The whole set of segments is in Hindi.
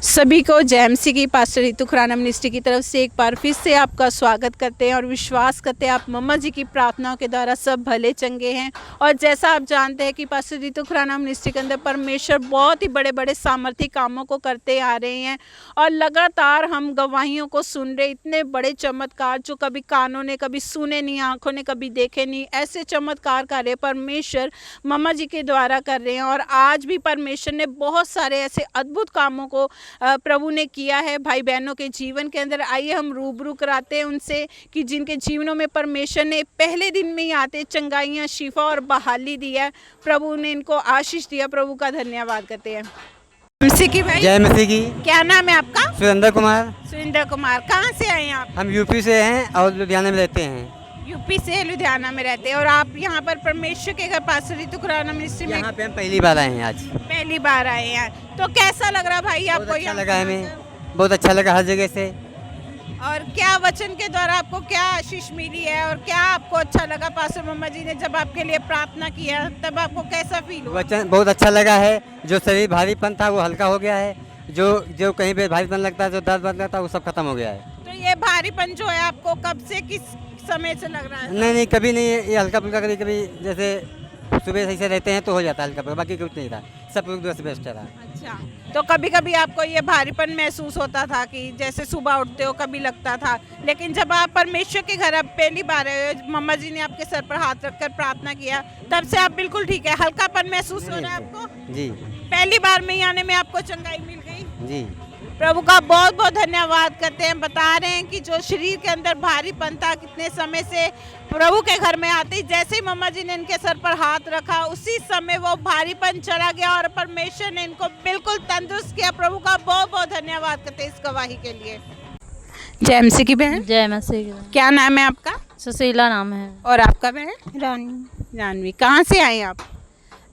सभी को जेएमसी की पास्टर रितु खुराना मिनिस्ट्री की तरफ से एक बार फिर से आपका स्वागत करते हैं और विश्वास करते हैं आप मम्मा जी की प्रार्थनाओं के द्वारा सब भले चंगे हैं। और जैसा आप जानते हैं कि पास्टर रितु खुराना मिनिस्ट्री के अंदर परमेश्वर बहुत ही बड़े बड़े सामर्थ्य कामों को करते आ रहे हैं और लगातार हम गवाहियों को सुन रहे, इतने बड़े चमत्कार जो कभी कानों ने कभी सुने नहीं, आंखों ने कभी देखे नहीं, ऐसे चमत्कार कार्य परमेश्वर मम्मा जी के द्वारा कर रहे हैं। और आज भी परमेश्वर ने बहुत सारे ऐसे अद्भुत कामों को प्रभु ने किया है भाई बहनों के जीवन के अंदर। आइए हम रूबरू कराते हैं उनसे कि जिनके जीवनों में परमेश्वर ने पहले दिन में ही आते चंगाइयाँ, शिफा और बहाली दिया, प्रभु ने इनको आशीष दिया। प्रभु का धन्यवाद करते हैं। मसीह की भाई, जय मसीह की। क्या नाम है आपका? सुरेंद्र कुमार। सुरेंद्र कुमार, कहाँ से आए हैं आप? हम यूपी से हैं और लुधियाना में रहते हैं। यूपी से लुधियाना में रहते हैं और आप यहाँ पर परमेश्वर के घर पास्टर रितु खुराना मिनिस्ट्री में यहाँ पे हम पहली बार आए हैं। आज पहली बार आए हैं, तो कैसा लग रहा भाई आपको? बहुत अच्छा लगा हमें, बहुत अच्छा लगा हर जगह से। और क्या वचन के द्वारा आपको क्या आशीष मिली है और क्या आपको अच्छा लगा? पास्टर मम्मा जी ने जब आपके लिए प्रार्थना किया तब आपको कैसा फील हुआ? वचन बहुत अच्छा लगा है। जो शरीर भारीपन था वो हल्का हो गया है। जो कहीं पे भारीपन लगता है, जो दर्द लगता था, वो सब खत्म हो गया है। तो ये भारीपन जो है आपको कब से, किस समय से लग रहा है? नहीं, कभी नहीं। ये हल्का फुल्का कभी कभी जैसे सुबह सही से रहते हैं तो हो जाता है हल्का फुल्का, बाकी कुछ नहीं था। सब लोग से बेस्ट रहा। अच्छा, तो कभी कभी आपको ये भारीपन महसूस होता था कि जैसे सुबह उठते हो कभी लगता था, लेकिन जब आप परमेश्वर के घर अब पहली बार आए, मम्मा जी ने आपके सर पर हाथ रखकर प्रार्थना किया, तब से आप बिल्कुल ठीक है? हल्कापन महसूस हो रहा है आपको? जी। पहली बार में ही आने में आपको चंगाई मिल गई? जी। प्रभु का बहुत बहुत धन्यवाद करते हैं। बता रहे हैं कि जो शरीर के अंदर भारीपन था कितने समय से, प्रभु के घर में आते ही जैसे ही मम्मा जी ने इनके सर पर हाथ रखा उसी समय वो भारीपन चला गया और परमेश्वर ने इनको बिल्कुल तंदुरुस्त किया। प्रभु का बहुत बहुत धन्यवाद करते हैं इस गवाही के लिए। जय मसीह की बहन। जय मसीह की बहन। क्या नाम है आपका? सुशीला नाम है। और आपका बहन? रानी। जानवी। कहाँ से आए आप?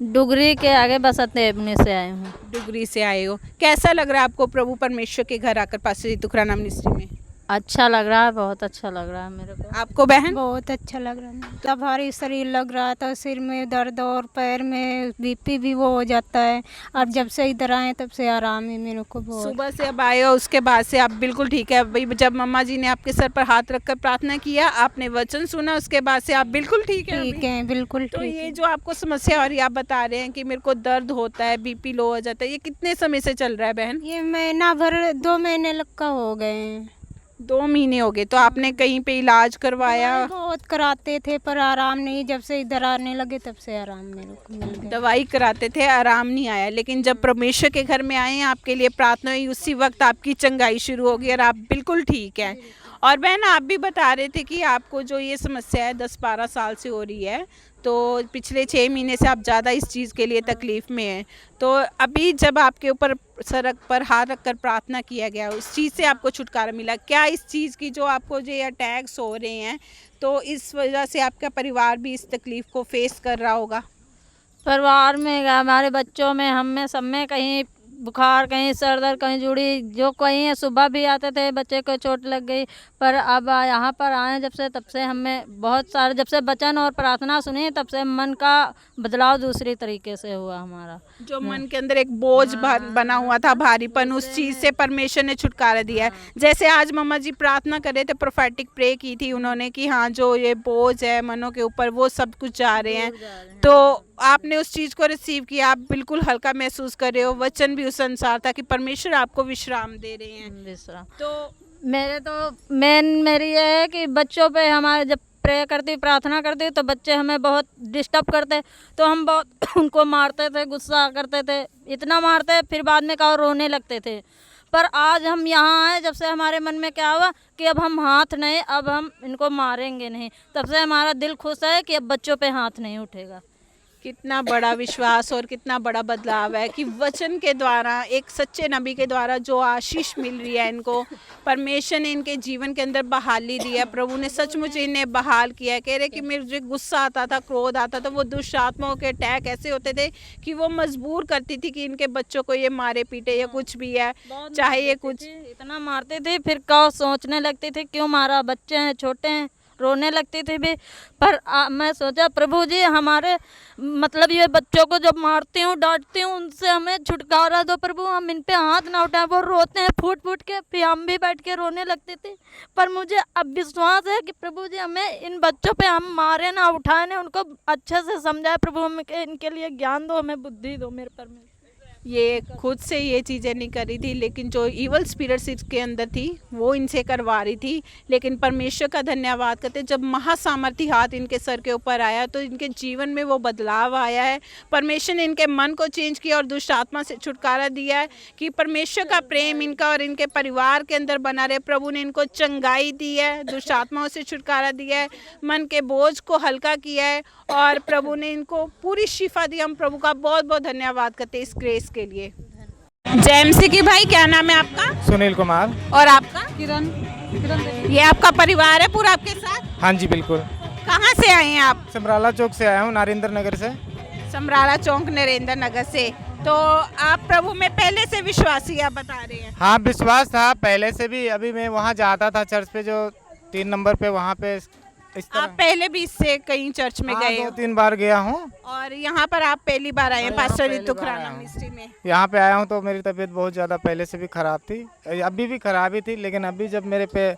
डुगरी के आगे बसते अपने से आए हूँ। डुगरी से आए हो। कैसा लग रहा है आपको प्रभु परमेश्वर के घर आकर पास्टर रितु खुराना मिनिस्ट्री में? अच्छा लग रहा है, बहुत अच्छा लग रहा है मेरे को। आपको बहन? बहुत अच्छा लग रहा है। तब भारी शरीर लग रहा था, सिर में दर्द और पैर में बीपी भी वो हो जाता है। अब जब से इधर आए तब से आराम है मेरे को बहुत। सुबह से अब आए हो उसके बाद से आप बिल्कुल ठीक है? भाई जब मम्मा जी ने आपके सर पर हाथ रखकर प्रार्थना किया, आपने वचन सुना, उसके बाद से आप बिल्कुल ठीक है? ठीक है, बिल्कुल तो ठीक ये है। जो आपको समस्या और ये आप बता रहे हैं कि मेरे को दर्द होता है, बीपी लो हो जाता है, ये कितने समय से चल रहा है बहन? ये महीना भर 2 महीने लग का हो गए हैं। 2 महीने हो गए। तो आपने कहीं पे इलाज करवाया? बहुत कराते थे पर आराम नहीं। जब से इधर आने लगे तब से आराम मेरे को मिल गया। दवाई कराते थे, आराम नहीं आया, लेकिन जब परमेश्वर के घर में आए हैं, आपके लिए प्रार्थना हुई, उसी वक्त आपकी चंगाई शुरू हो गई और आप बिल्कुल ठीक है। और बहन आप भी बता रहे थे कि आपको जो ये समस्या है 10-12 साल से हो रही है, तो पिछले 6 महीने से आप ज़्यादा इस चीज़ के लिए तकलीफ़ में हैं। तो अभी जब आपके ऊपर सर पर हाथ रखकर प्रार्थना किया गया, उस चीज़ से आपको छुटकारा मिला क्या? इस चीज़ की जो आपको जो ये अटैक्स हो रहे हैं, तो इस वजह से आपका परिवार भी इस तकलीफ़ को फेस कर रहा होगा? परिवार में हमारे बच्चों में, हम में, सब में कहीं बुखार, कहीं सर दर्द, कहीं जुड़ी, जो कहीं है। सुबह भी आते थे, बच्चे को चोट लग गई, पर अब यहाँ पर आए जब से, तब से हमें बहुत सारे, जब से वचन और प्रार्थना सुनी तब से मन का बदलाव दूसरी तरीके से हुआ हमारा। जो मन के अंदर एक बोझ बना हुआ था, भारीपन, उस चीज़ से परमेश्वर ने छुटकारा दिया है। जैसे आज मम्मा जी प्रार्थना कर रहे थे, प्रोफेटिक प्रे की थी उन्होंने कि हाँ जो ये बोझ है मनों के ऊपर वो सब कुछ जा रहे हैं, तो आपने उस चीज़ को रिसीव किया, आप बिल्कुल हल्का महसूस कर रहे हो। वचन भी उस अनुसार था कि परमेश्वर आपको विश्राम दे रहे हैं। विश्राम तो मेरी ये है कि बच्चों पे हमारे जब प्रे करती, प्रार्थना करती तो बच्चे हमें बहुत डिस्टर्ब करते, तो हम बहुत उनको मारते थे, गुस्सा करते थे, इतना मारते फिर बाद में कहा रोने लगते थे। पर आज हम यहाँ आए जब से हमारे मन में क्या हुआ कि अब हम हाथ नहीं, अब हम इनको मारेंगे नहीं, तब से हमारा दिल खुश है कि अब बच्चों पे हाथ नहीं उठेगा। कितना बड़ा विश्वास और कितना बड़ा बदलाव है कि वचन के द्वारा, एक सच्चे नबी के द्वारा जो आशीष मिल रही है इनको, परमेश्वर ने इनके जीवन के अंदर बहाली दी है। प्रभु ने सचमुच इन्हें बहाल किया है। कह रहे कि मुझे गुस्सा आता था, क्रोध आता था, वो दुष्ट आत्माओं के अटैक ऐसे होते थे कि वो मजबूर करती थी कि इनके बच्चों को ये मारे पीटे या कुछ भी है, चाहे ये कुछ, इतना मारते थे, फिर क्या सोचने लगते थे क्यों मारा, बच्चे हैं, छोटे हैं, रोने लगती थी भी। पर मैं सोचा प्रभु जी हमारे मतलब ये बच्चों को जब मारती हूँ डांटती हूँ उनसे हमें छुटकारा दो प्रभु, हम इन पे हाथ ना उठाएं। वो रोते हैं फूट फूट के, फिर हम भी बैठ के रोने लगते थे। पर मुझे अब विश्वास है कि प्रभु जी हमें इन बच्चों पे हम मारे ना उठाए ना, उनको अच्छे से समझाए प्रभु, हमें इनके लिए ज्ञान दो, हमें बुद्धि दो मेरे परमेश्वर। ये खुद से ये चीज़ें नहीं करी थी, लेकिन जो इवल स्पिरिट्स इसके अंदर थी वो इनसे करवा रही थी। लेकिन परमेश्वर का धन्यवाद करते, जब महासामर्थी हाथ इनके सर के ऊपर आया तो इनके जीवन में वो बदलाव आया है। परमेश्वर ने इनके मन को चेंज किया और दुष्ट आत्मा से छुटकारा दिया है कि परमेश्वर का प्रेम इनका और इनके परिवार के अंदर बना रहे। प्रभु ने इनको चंगाई दी है, दुष्ट आत्माओं से छुटकारा दिया है, मन के बोझ को हल्का किया है और प्रभु ने इनको पूरी शिफा दी। हम प्रभु का बहुत बहुत धन्यवाद करते हैं इस ग्रेस के लिए। जैमसी की भाई, क्या नाम है आपका? सुनील कुमार। और आपका? किरण देवी। ये आपका परिवार है पूरा आपके साथ? हाँ जी बिल्कुल। कहाँ से आए हैं आप? समराला चौक से आया हूँ, नरेंद्र नगर से। समराला चौक नरेंद्र नगर से। तो आप प्रभु में पहले से विश्वासी आप बता रहे हैं? हाँ विश्वास था पहले से भी। अभी मैं वहाँ जाता था चर्च पे, जो 3 नंबर पे, वहाँ पे इस तरह। आप पहले भी इससे कहीं चर्च में गए हो? 2-3 बार गया हूँ। और यहाँ पर आप पहली बार आए हैं यहाँ पास्टर पहली रितु बार आया खुराना हूँ। मिनिस्ट्री में? यहाँ पे आया हूँ तो मेरी तबीयत बहुत ज़्यादा पहले से भी ख़राब थी, अभी भी ख़राब ही थी, लेकिन अभी जब मेरे पे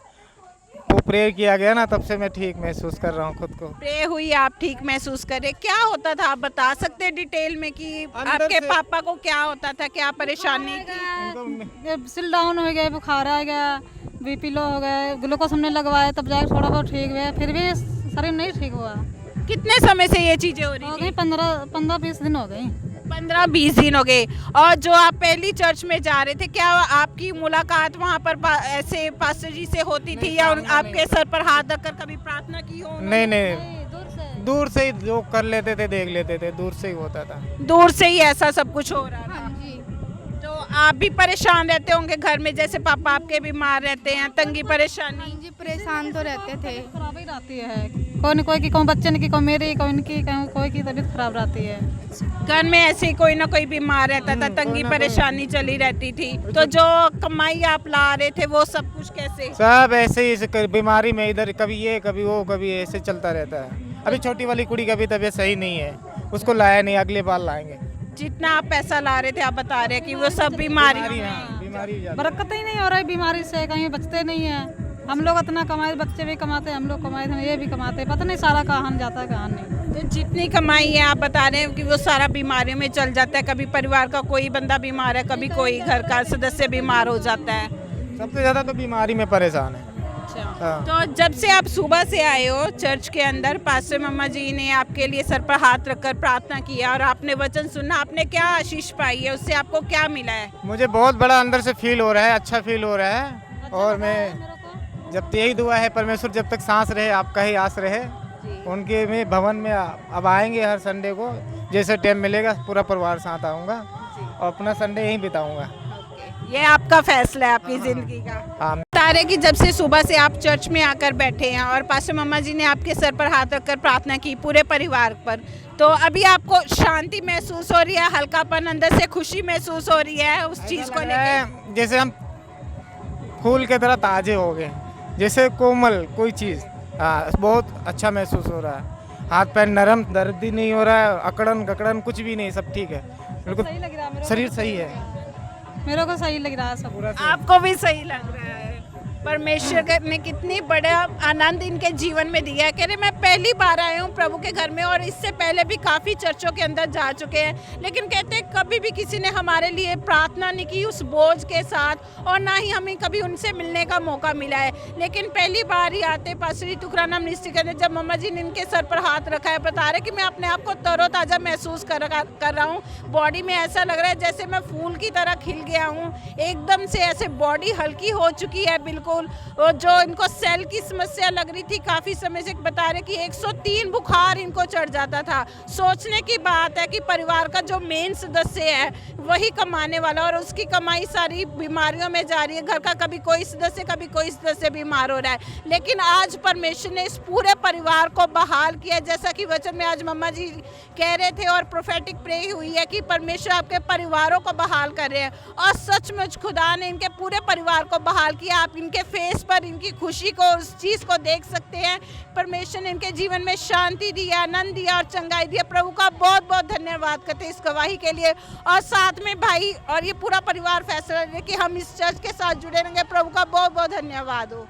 वो प्रेयर किया गया ना, तब से मैं ठीक महसूस कर रहा हूँ खुद को। प्रे हुई, आप ठीक महसूस कर रहे? क्या होता था आप बता सकते हैं डिटेल में कि आपके से- पापा को क्या होता था, क्या परेशानी थी? सिल डाउन हो गया, बुखार आ गया, बीपी लो हो गया, ग्लूकोज हमने लगवाया तब जाकर थोड़ा बहुत ठीक हुआ, फिर भी शरीर नहीं ठीक हुआ। कितने समय से ये चीजें हो रही हो थी? गई 15-20 दिन हो गई। 15-20 दिन हो गए। और जो आप पहली चर्च में जा रहे थे, क्या आपकी मुलाकात वहाँ पर ऐसे पास्टर जी से होती थी या आपके सर पर हाथ रखकर कभी प्रार्थना की हो? नहीं, दूर से ही लोग कर लेते थे, देख लेते थे, दूर से ही होता था। दूर से ही ऐसा सब कुछ हो रहा था? तो आप भी परेशान रहते होंगे घर में, जैसे पापा आपके बीमार रहते हैं, तंगी परेशानी? जी परेशान तो रहते थे। खराब ही रहती है, कोई न कोई की, कोई बच्चे की, कोई मेरी, कोई इनकी, कोई की तबीयत खराब रहती है। घर में ऐसे कोई ना कोई बीमार रहता था, तंगी परेशानी चली रहती थी। तो जो कमाई आप ला रहे थे वो सब कुछ कैसे? सब ऐसे ही बीमारी में, इधर कभी ये कभी वो, कभी ऐसे चलता रहता है। अभी छोटी वाली कुड़ी का भी तबीयत सही नहीं है, उसको लाया नहीं, अगले बार लाएंगे। जितना आप पैसा ला रहे थे, आप बता रहे हैं कि वो सब बीमारी बीमारी बरकत ही नहीं हो रही बीमारी से, कहीं बचते नहीं है। हम लोग इतना कमाए, बच्चे भी कमाते, हम लोग कमाए, हम ये भी कमाते, पता नहीं सारा कहाँ जाता है कहाँ नहीं। तो जितनी कमाई है आप बता रहे हैं कि वो सारा बीमारियों में चल जाता है। कभी परिवार का कोई बंदा बीमार है, कभी कोई घर का सदस्य बीमार हो जाता है। सबसे ज़्यादा तो बीमारी में परेशान है। हाँ। तो जब से आप सुबह से आए हो चर्च के अंदर, पास्टर मम्मा जी ने आपके लिए सर पर हाथ रखकर प्रार्थना किया और आपने वचन सुना, आपने क्या आशीष पाई है, उससे आपको क्या मिला है? मुझे बहुत बड़ा अंदर से फील हो रहा है, अच्छा फील हो रहा है। और मैं जब यही दुआ है, परमेश्वर जब तक सांस रहे, आपका ही आस रहे, उनके में भवन में अब आएंगे हर संडे को, जैसे टाइम मिलेगा पूरा परिवार साथ आऊँगा और अपना संडे यहीं बिताऊँगा। ये आपका फैसला है आपकी जिंदगी का। हाँ। बता रहे कि जब से सुबह से आप चर्च में आकर बैठे हैं और पास्टर मम्मा जी ने आपके सर पर हाथ रखकर प्रार्थना की पूरे परिवार पर, तो अभी आपको शांति महसूस हो रही है, हल्कापन, अंदर से खुशी महसूस हो रही है उस चीज को लेकर? जैसे हम फूल की तरह ताजे हो गए, जैसे कोमल कोई चीज़। बहुत अच्छा महसूस हो रहा है, हाथ पैर नरम, दर्द ही नहीं हो रहा है, अकड़न गकड़न कुछ भी नहीं, सब ठीक है, बिल्कुल शरीर सही है। मेरे को सही लग रहा है सब। आपको भी सही लग रहा है? परमेश्वर ने कितनी बड़ा आनंद इनके जीवन में दिया है। कह रहे मैं पहली बार आया हूँ प्रभु के घर में और इससे पहले भी काफ़ी चर्चों के अंदर जा चुके हैं, लेकिन कहते हैं कभी भी किसी ने हमारे लिए प्रार्थना नहीं की उस बोझ के साथ, और ना ही हमें कभी उनसे मिलने का मौका मिला है। लेकिन पहली बार ही आते पास्टर रितु खुराना मिनिस्ट्री के, जब मम्मा जी ने इनके सर पर हाथ रखा है, बता रहे कि मैं अपने आप को तरोताज़ा महसूस कर रहा हूँ। बॉडी में ऐसा लग रहा है जैसे मैं फूल की तरह खिल गया हूँ, एकदम से ऐसे बॉडी हल्की हो चुकी है बिल्कुल। और जो इनको सेल की समस्या लग रही थी काफ़ी समय से, बता रहे कि 103 बुखार इनको चढ़ जाता था। सोचने की बात है कि परिवार का जो मेन सदस्य है वही कमाने वाला, और उसकी कमाई सारी बीमारियों में जा रही है। घर का कभी कोई सदस्य बीमार हो रहा है, लेकिन आज परमेश्वर ने इस पूरे परिवार को बहाल किया, जैसा कि वचन में आज मम्मा जी कह रहे थे और प्रोफेटिक प्रे हुई है कि परमेश्वर आपके परिवारों को बहाल कर रहे हैं। और सचमुच खुदा ने इनके पूरे परिवार को बहाल किया। आप इनके इनके फेस पर इनकी खुशी को, उस चीज़ को देख सकते हैं। परमेश्वर ने इनके जीवन में शांति दी, आनंद दिया और चंगाई दिया। प्रभु का बहुत बहुत धन्यवाद करते हैं इस गवाही के लिए। और साथ में भाई और ये पूरा परिवार फैसला ले कि हम इस चर्च के साथ जुड़े रहेंगे। प्रभु का बहुत बहुत धन्यवाद हो।